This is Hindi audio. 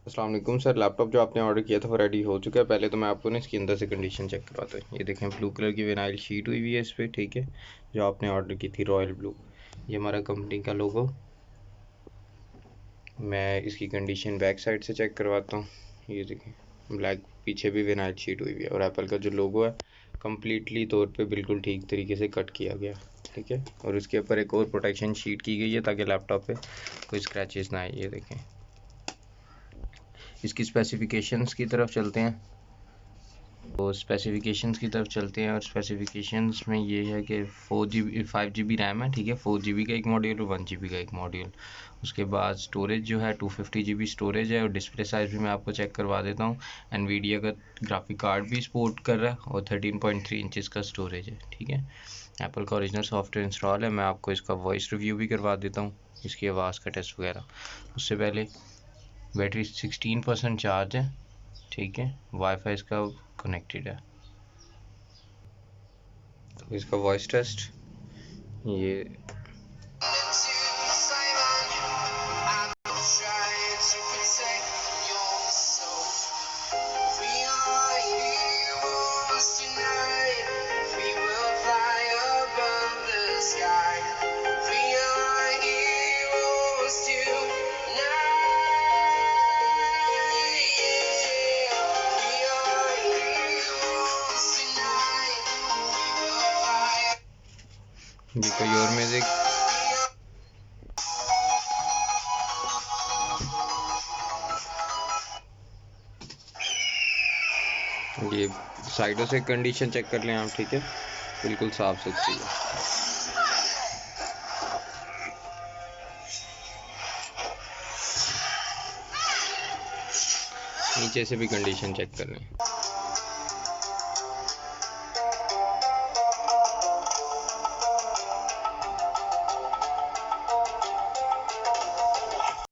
अस्सलाम वालेकुम सर, लैपटॉप जो आपने ऑर्डर किया था वो रेडी हो चुका है। पहले तो मैं आपको ना इसकी अंदर से कंडीशन चेक करवाता हूँ। ये देखें, ब्लू कलर की विनाइल शीट हुई हुई है इस पर, ठीक है, जो आपने ऑर्डर की थी रॉयल ब्लू। ये हमारा कंपनी का लोगो। मैं इसकी कंडीशन बैक साइड से चेक करवाता हूँ। ये देखें, ब्लैक पीछे भी विनाइल शीट हुई हुई है और एप्पल का जो लोगो है कम्प्लीटली तौर पे बिल्कुल ठीक तरीके से कट किया गया, ठीक है। और इसके ऊपर एक और प्रोटेक्शन शीट की गई है ताकि लैपटॉप पे कोई स्क्रैचेस ना आए। ये देखें, इसकी स्पेसिफिकेशंस की तरफ चलते हैं। तो स्पेसिफिकेशंस की तरफ चलते हैं और स्पेसिफिकेशंस में ये है कि 4GB 5GB रैम है, ठीक है, 4GB का एक मॉड्यूल और 1GB का एक मॉड्यूल। उसके बाद स्टोरेज जो है 250GB स्टोरेज है और डिस्प्ले साइज़ भी मैं आपको चेक करवा देता हूँ। एनवीडिया का ग्राफिक कार्ड भी सपोर्ट कर रहा है और 13.3 इंचज़ का स्टोरेज है, ठीक है। एप्पल का ओरिजिनल सॉफ्टवेयर इंस्टॉल है। मैं आपको इसका वॉइस रिव्यू भी करवा देता हूँ, इसकी आवाज़ का टेस्ट वगैरह। उससे पहले बैटरी 16% चार्ज है, ठीक है। वाईफाई इसका कनेक्टेड है। तो इसका वॉइस टेस्ट ये कोई और म्यूजिक। ये साइडों से कंडीशन चेक कर लें आप, ठीक है, बिल्कुल साफ सुथरी है। नीचे से भी कंडीशन चेक कर लें।